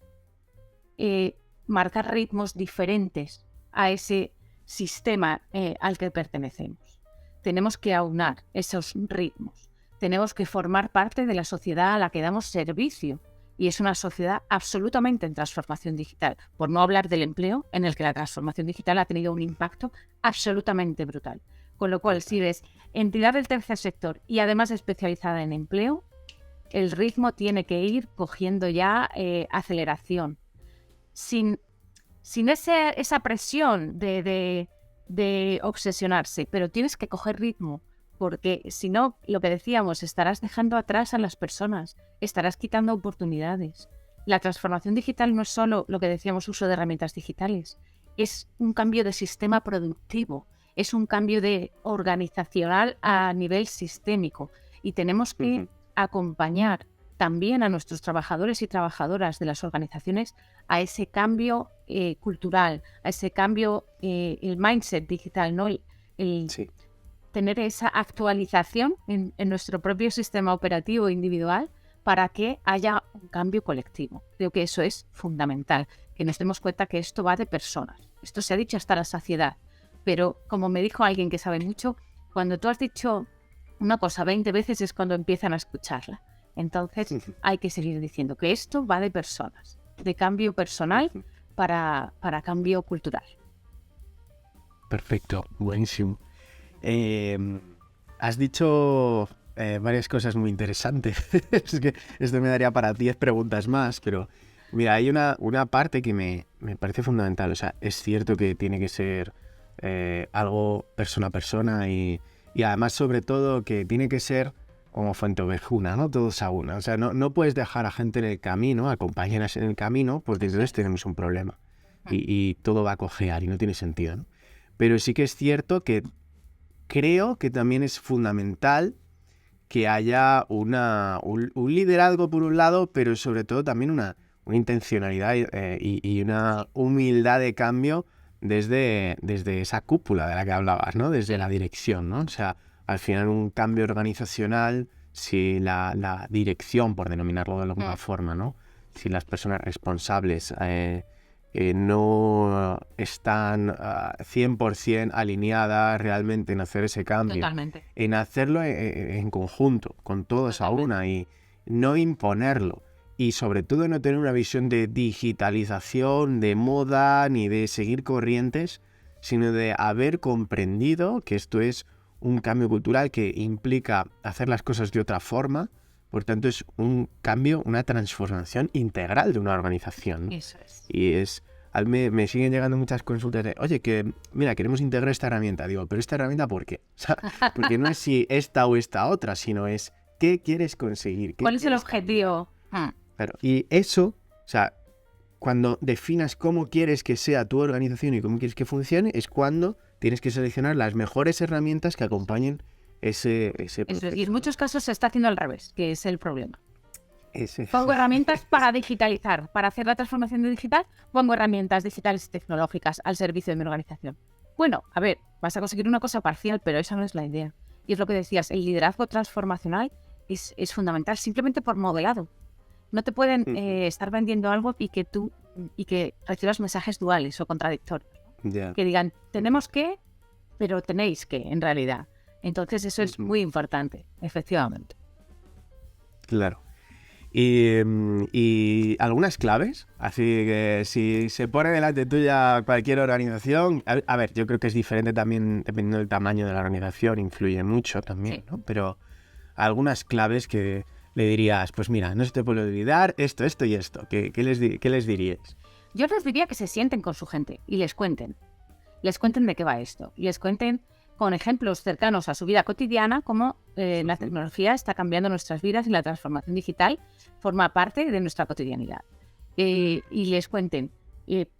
marcar ritmos diferentes a ese sistema al que pertenecemos. Tenemos que aunar esos ritmos. Tenemos que formar parte de la sociedad a la que damos servicio. Y es una sociedad absolutamente en transformación digital. Por no hablar del empleo, en el que la transformación digital ha tenido un impacto absolutamente brutal. Con lo cual, si eres entidad del tercer sector y además especializada en empleo, el ritmo tiene que ir cogiendo ya aceleración. Sin esa presión de obsesionarse, pero tienes que coger ritmo, porque si no, lo que decíamos, estarás dejando atrás a las personas, estarás quitando oportunidades. La transformación digital no es solo lo que decíamos, uso de herramientas digitales, es un cambio de sistema productivo, es un cambio organizacional a nivel sistémico y tenemos que acompañar también a nuestros trabajadores y trabajadoras de las organizaciones a ese cambio cultural, a ese cambio, el mindset digital, ¿no? Tener esa actualización en nuestro propio sistema operativo individual para que haya un cambio colectivo. Creo que eso es fundamental, que nos demos cuenta que esto va de personas. Esto se ha dicho hasta la saciedad. Pero como me dijo alguien que sabe mucho, cuando tú has dicho una cosa 20 veces es cuando empiezan a escucharla. Entonces hay que seguir diciendo que esto va de personas, de cambio personal para cambio cultural. Perfecto, buenísimo. Has dicho varias cosas muy interesantes. Es que esto me daría para 10 preguntas más, pero mira, hay una parte que me parece fundamental. O sea, es cierto que tiene que ser algo persona a persona y además sobre todo que tiene que ser como fuente ovejuna, ¿no? Todos a una. O sea, no puedes dejar a gente en el camino, a compañeras en el camino, porque entonces tenemos un problema y todo va a cojear y no tiene sentido, ¿no? Pero sí que es cierto que creo que también es fundamental que haya un liderazgo por un lado, pero sobre todo también una intencionalidad y una humildad de cambio desde esa cúpula de la que hablabas, ¿no? Desde la dirección, ¿no? O sea, al final un cambio organizacional, si la dirección, por denominarlo de alguna forma, ¿no? Si las personas responsables no están 100% alineadas realmente en hacer ese cambio. Totalmente. En hacerlo en conjunto, con todos a una y no imponerlo. Y sobre todo no tener una visión de digitalización, de moda, ni de seguir corrientes, sino de haber comprendido que esto es un cambio cultural que implica hacer las cosas de otra forma. Por tanto, es un cambio, una transformación integral de una organización, ¿no? Eso es. Y me siguen llegando muchas consultas de, oye, que mira, queremos integrar esta herramienta. Digo, ¿pero esta herramienta por qué? O sea, porque no es si esta o esta otra, sino es ¿qué quieres conseguir? ¿Cuál es el objetivo? Claro, y eso, o sea, cuando definas cómo quieres que sea tu organización y cómo quieres que funcione, es cuando tienes que seleccionar las mejores herramientas que acompañen ese proceso. Y en muchos casos se está haciendo al revés, que es el problema. Ese. Pongo herramientas para digitalizar, para hacer la transformación digital, pongo herramientas digitales y tecnológicas al servicio de mi organización. Bueno, a ver, vas a conseguir una cosa parcial, pero esa no es la idea. Y es lo que decías, el liderazgo transformacional es fundamental, simplemente por modelado. No te pueden estar vendiendo algo y que recibas mensajes duales o contradictorios. Yeah. Que digan, tenemos que, pero tenéis que, en realidad. Entonces eso es muy importante, efectivamente. Claro. Y algunas claves, así que si se pone delante tuya cualquier organización, a ver, yo creo que es diferente también dependiendo del tamaño de la organización, influye mucho también, Sí. ¿no? Pero algunas claves que le dirías, pues mira, no se te puede olvidar esto y esto, ¿qué les dirías? Yo les diría que se sienten con su gente y les cuenten de qué va esto, y les cuenten con ejemplos cercanos a su vida cotidiana cómo la tecnología está cambiando nuestras vidas y la transformación digital forma parte de nuestra cotidianidad. Y les cuenten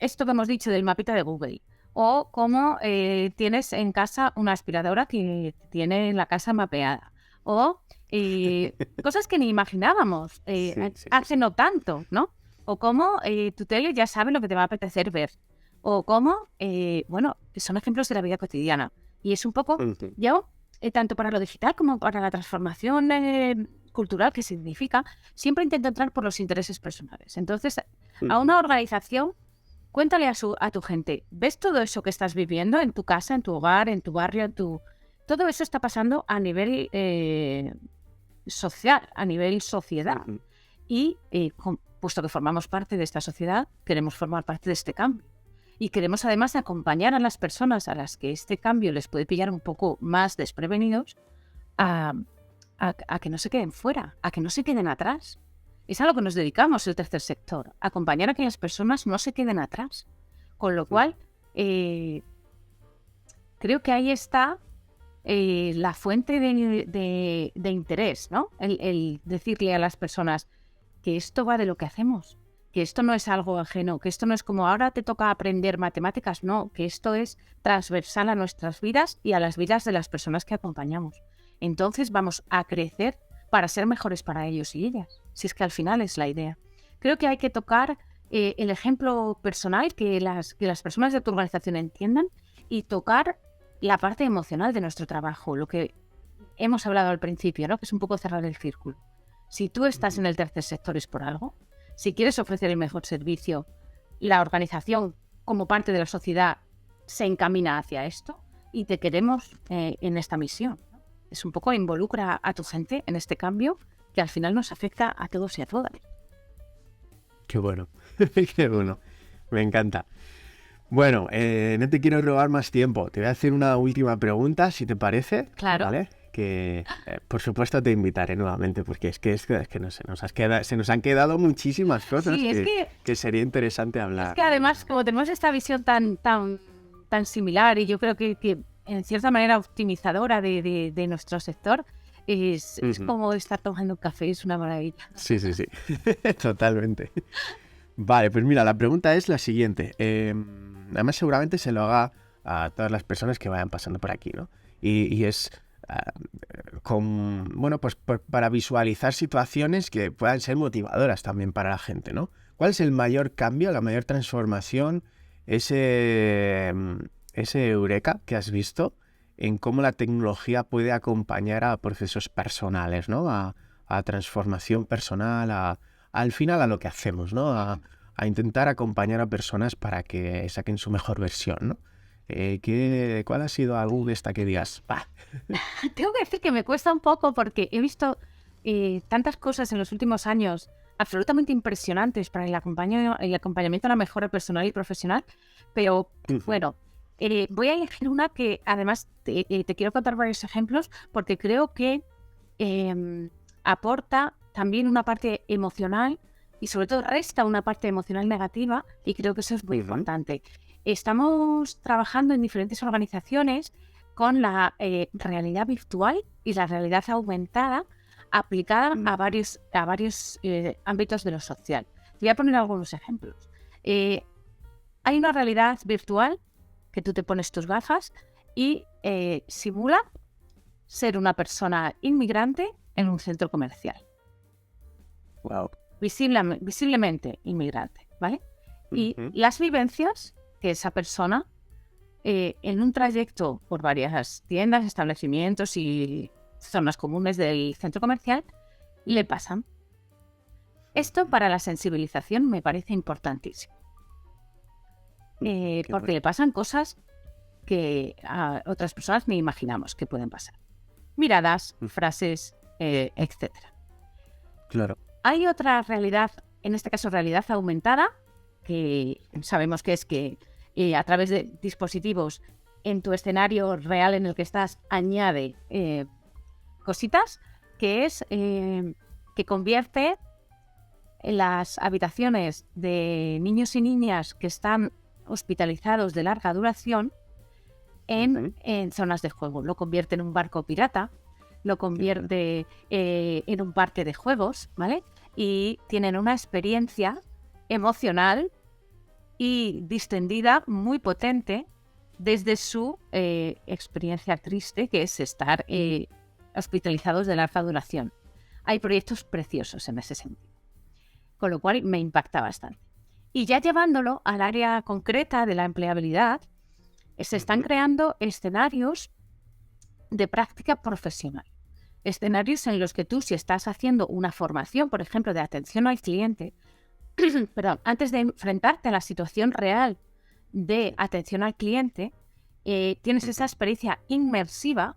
esto que hemos dicho del mapita de Google, o cómo tienes en casa una aspiradora que tiene la casa mapeada, o cosas que ni imaginábamos hace no tanto, ¿no? O cómo tu tele ya sabe lo que te va a apetecer ver, o cómo, son ejemplos de la vida cotidiana. Y es un poco, yo, tanto para lo digital como para la transformación cultural que significa, siempre intento entrar por los intereses personales. Entonces, a una organización, cuéntale a tu gente, ¿ves todo eso que estás viviendo en tu casa, en tu hogar, en tu barrio, todo eso está pasando a nivel social, a nivel sociedad. Y puesto que formamos parte de esta sociedad, queremos formar parte de este cambio. Y queremos además acompañar a las personas a las que este cambio les puede pillar un poco más desprevenidos a que no se queden fuera, a que no se queden atrás. Es a lo que nos dedicamos el tercer sector, acompañar a que las personas no se queden atrás. Con lo cual, creo que ahí está la fuente de interés, ¿no? El decirle a las personas que esto va de lo que hacemos, que esto no es algo ajeno, que esto no es como ahora te toca aprender matemáticas, no, que esto es transversal a nuestras vidas y a las vidas de las personas que acompañamos. Entonces vamos a crecer para ser mejores para ellos y ellas, si es que al final es la idea. Creo que hay que tocar el ejemplo personal, que las personas de tu organización entiendan, y tocar la parte emocional de nuestro trabajo, lo que hemos hablado al principio, ¿no? Que es un poco cerrar el círculo. Si tú estás en el tercer sector es por algo. Si quieres ofrecer el mejor servicio, la organización como parte de la sociedad se encamina hacia esto y te queremos en esta misión. Es un poco involucra a tu gente en este cambio que al final nos afecta a todos y a todas. Qué bueno, qué bueno, me encanta. Bueno, no te quiero robar más tiempo, te voy a hacer una última pregunta, si te parece. Claro. ¿Vale? Que por supuesto te invitaré nuevamente porque es que se nos han quedado muchísimas cosas que sería interesante hablar. Es que además, como tenemos esta visión tan similar y yo creo que en cierta manera optimizadora de nuestro sector, es como estar tomando un café, es una maravilla. Sí, totalmente. Vale, pues mira, la pregunta es la siguiente. Además seguramente se lo haga a todas las personas que vayan pasando por aquí, ¿no? Y es... para visualizar situaciones que puedan ser motivadoras también para la gente, ¿no? ¿Cuál es el mayor cambio, la mayor transformación, ese eureka que has visto en cómo la tecnología puede acompañar a procesos personales, ¿no? A transformación personal, al final a lo que hacemos, ¿no? A intentar acompañar a personas para que saquen su mejor versión, ¿no? ¿Cuál ha sido algo de esta que digas? ¡Bah! Tengo que decir que me cuesta un poco porque he visto tantas cosas en los últimos años absolutamente impresionantes para el acompañamiento a la mejora personal y profesional, pero bueno, voy a elegir una que además te quiero contar varios ejemplos porque creo que aporta también una parte emocional y sobre todo resta una parte emocional negativa y creo que eso es muy importante. Estamos trabajando en diferentes organizaciones con la realidad virtual y la realidad aumentada aplicada a varios ámbitos de lo social. Te voy a poner algunos ejemplos. Hay una realidad virtual que tú te pones tus gafas y simula ser una persona inmigrante en un centro comercial. Wow. Visiblemente inmigrante, ¿vale? Y las vivencias que esa persona en un trayecto por varias tiendas, establecimientos y zonas comunes del centro comercial le pasan. Esto para la sensibilización me parece importantísimo. Porque le pasan cosas que a otras personas ni imaginamos que pueden pasar. Miradas, frases, etc. Claro. Hay otra realidad, en este caso realidad aumentada, que sabemos que es que a través de dispositivos en tu escenario real en el que estás añade cositas, que es que convierte las habitaciones de niños y niñas que están hospitalizados de larga duración en zonas de juego. Lo convierte en un barco pirata, lo convierte en un parque de juegos, ¿vale? Y tienen una experiencia emocional y distendida muy potente desde su experiencia triste, que es estar hospitalizados de larga duración. Hay proyectos preciosos en ese sentido, con lo cual me impacta bastante. Y ya llevándolo al área concreta de la empleabilidad, se están creando escenarios de práctica profesional. Escenarios en los que tú, si estás haciendo una formación, por ejemplo, de atención al cliente, perdón, antes de enfrentarte a la situación real de atención al cliente, tienes esa experiencia inmersiva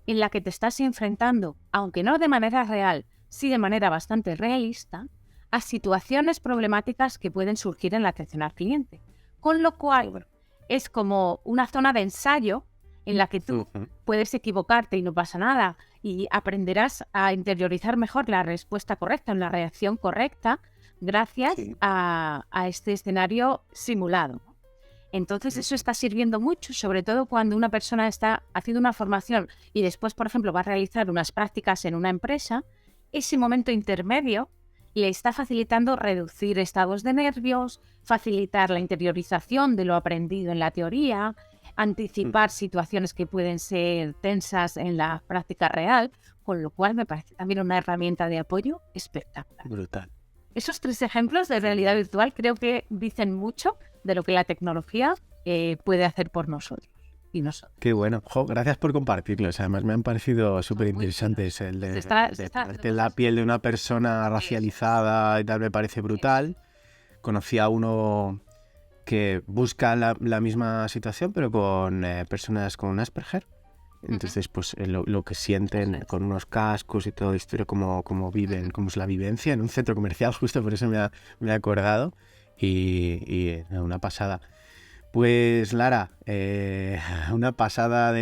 en la que te estás enfrentando, aunque no de manera real, sí de manera bastante realista, a situaciones problemáticas que pueden surgir en la atención al cliente. Con lo cual, es como una zona de ensayo en la que tú puedes equivocarte y no pasa nada, y aprenderás a interiorizar mejor la respuesta correcta, la reacción correcta, gracias a este escenario simulado. Entonces eso está sirviendo mucho, sobre todo cuando una persona está haciendo una formación y después, por ejemplo, va a realizar unas prácticas en una empresa. Ese momento intermedio le está facilitando reducir estados de nervios, facilitar la interiorización de lo aprendido en la teoría, anticipar situaciones que pueden ser tensas en la práctica real, con lo cual me parece también una herramienta de apoyo espectacular. Brutal. Esos 3 ejemplos de realidad virtual creo que dicen mucho de lo que la tecnología puede hacer por nosotros y nosotros. Qué bueno. Gracias por compartirlos. Además me han parecido súper interesantes. El de ponerte en la piel de una persona racializada y tal me parece brutal. Conocí a uno que busca la misma situación pero con personas con Asperger. Entonces, pues lo que sienten con unos cascos y todo esto, cómo viven, cómo es la vivencia en un centro comercial, justo por eso me he acordado. Y una pasada. Pues Lara, una pasada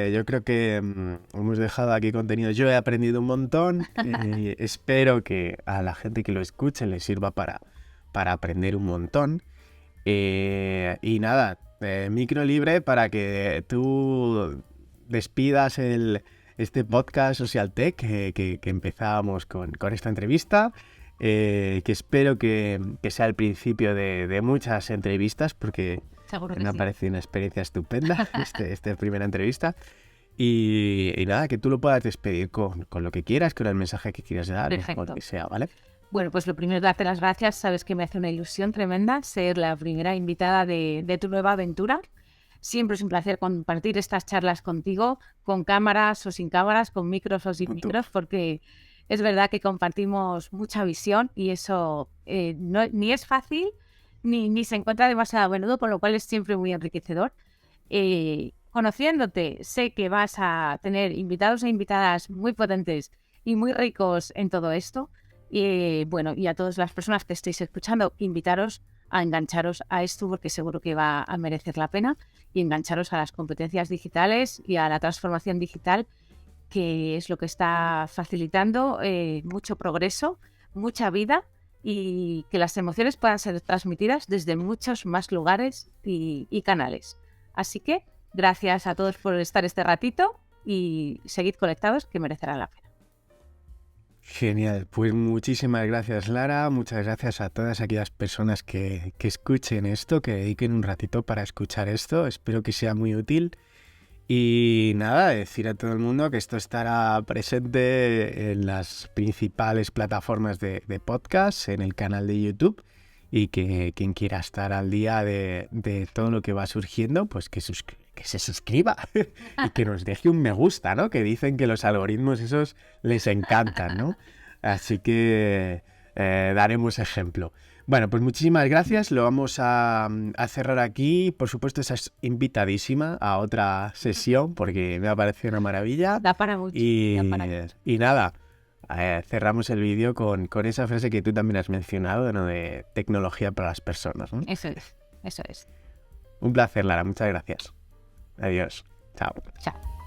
yo creo que hemos dejado aquí contenido. Yo he aprendido un montón. Espero que a la gente que lo escuche le sirva para aprender un montón. Y nada, micro libre para que tú despidas este podcast Social Tech que empezábamos con esta entrevista, que espero que sea el principio de muchas entrevistas, porque me ha parecido una experiencia estupenda esta primera entrevista. Y nada, que tú lo puedas despedir con lo que quieras, con el mensaje que quieras dar, o lo que sea, ¿vale? Bueno, pues lo primero, darte las gracias. Sabes que me hace una ilusión tremenda ser la primera invitada de tu nueva aventura. Siempre es un placer compartir estas charlas contigo, con cámaras o sin cámaras, con micros o sin micros, porque es verdad que compartimos mucha visión y eso ni es fácil ni se encuentra demasiado a menudo, por lo cual es siempre muy enriquecedor. Conociéndote, sé que vas a tener invitados e invitadas muy potentes y muy ricos en todo esto. Y a todas las personas que estéis escuchando, invitaros a engancharos a esto, porque seguro que va a merecer la pena, y engancharos a las competencias digitales y a la transformación digital, que es lo que está facilitando mucho progreso, mucha vida, y que las emociones puedan ser transmitidas desde muchos más lugares y canales. Así que gracias a todos por estar este ratito y seguid conectados, que merecerá la pena. Genial, pues muchísimas gracias Lara, muchas gracias a todas aquellas personas que escuchen esto, que dediquen un ratito para escuchar esto, espero que sea muy útil Y nada, decir a todo el mundo que esto estará presente en las principales plataformas de podcast, en el canal de YouTube, y que quien quiera estar al día de todo lo que va surgiendo, pues que se suscriba y que nos deje un me gusta, ¿no? Que dicen que los algoritmos esos les encantan, ¿no? Así que daremos ejemplo. Bueno, pues muchísimas gracias. Lo vamos a cerrar aquí. Por supuesto, estás invitadísima a otra sesión porque me ha parecido una maravilla. Da para mucho. Y, Da para mucho. y nada, cerramos el vídeo con esa frase que tú también has mencionado, ¿no? De tecnología para las personas, ¿no? Eso es. Eso es. Un placer, Lara. Muchas gracias. Adiós. Chao. Chao.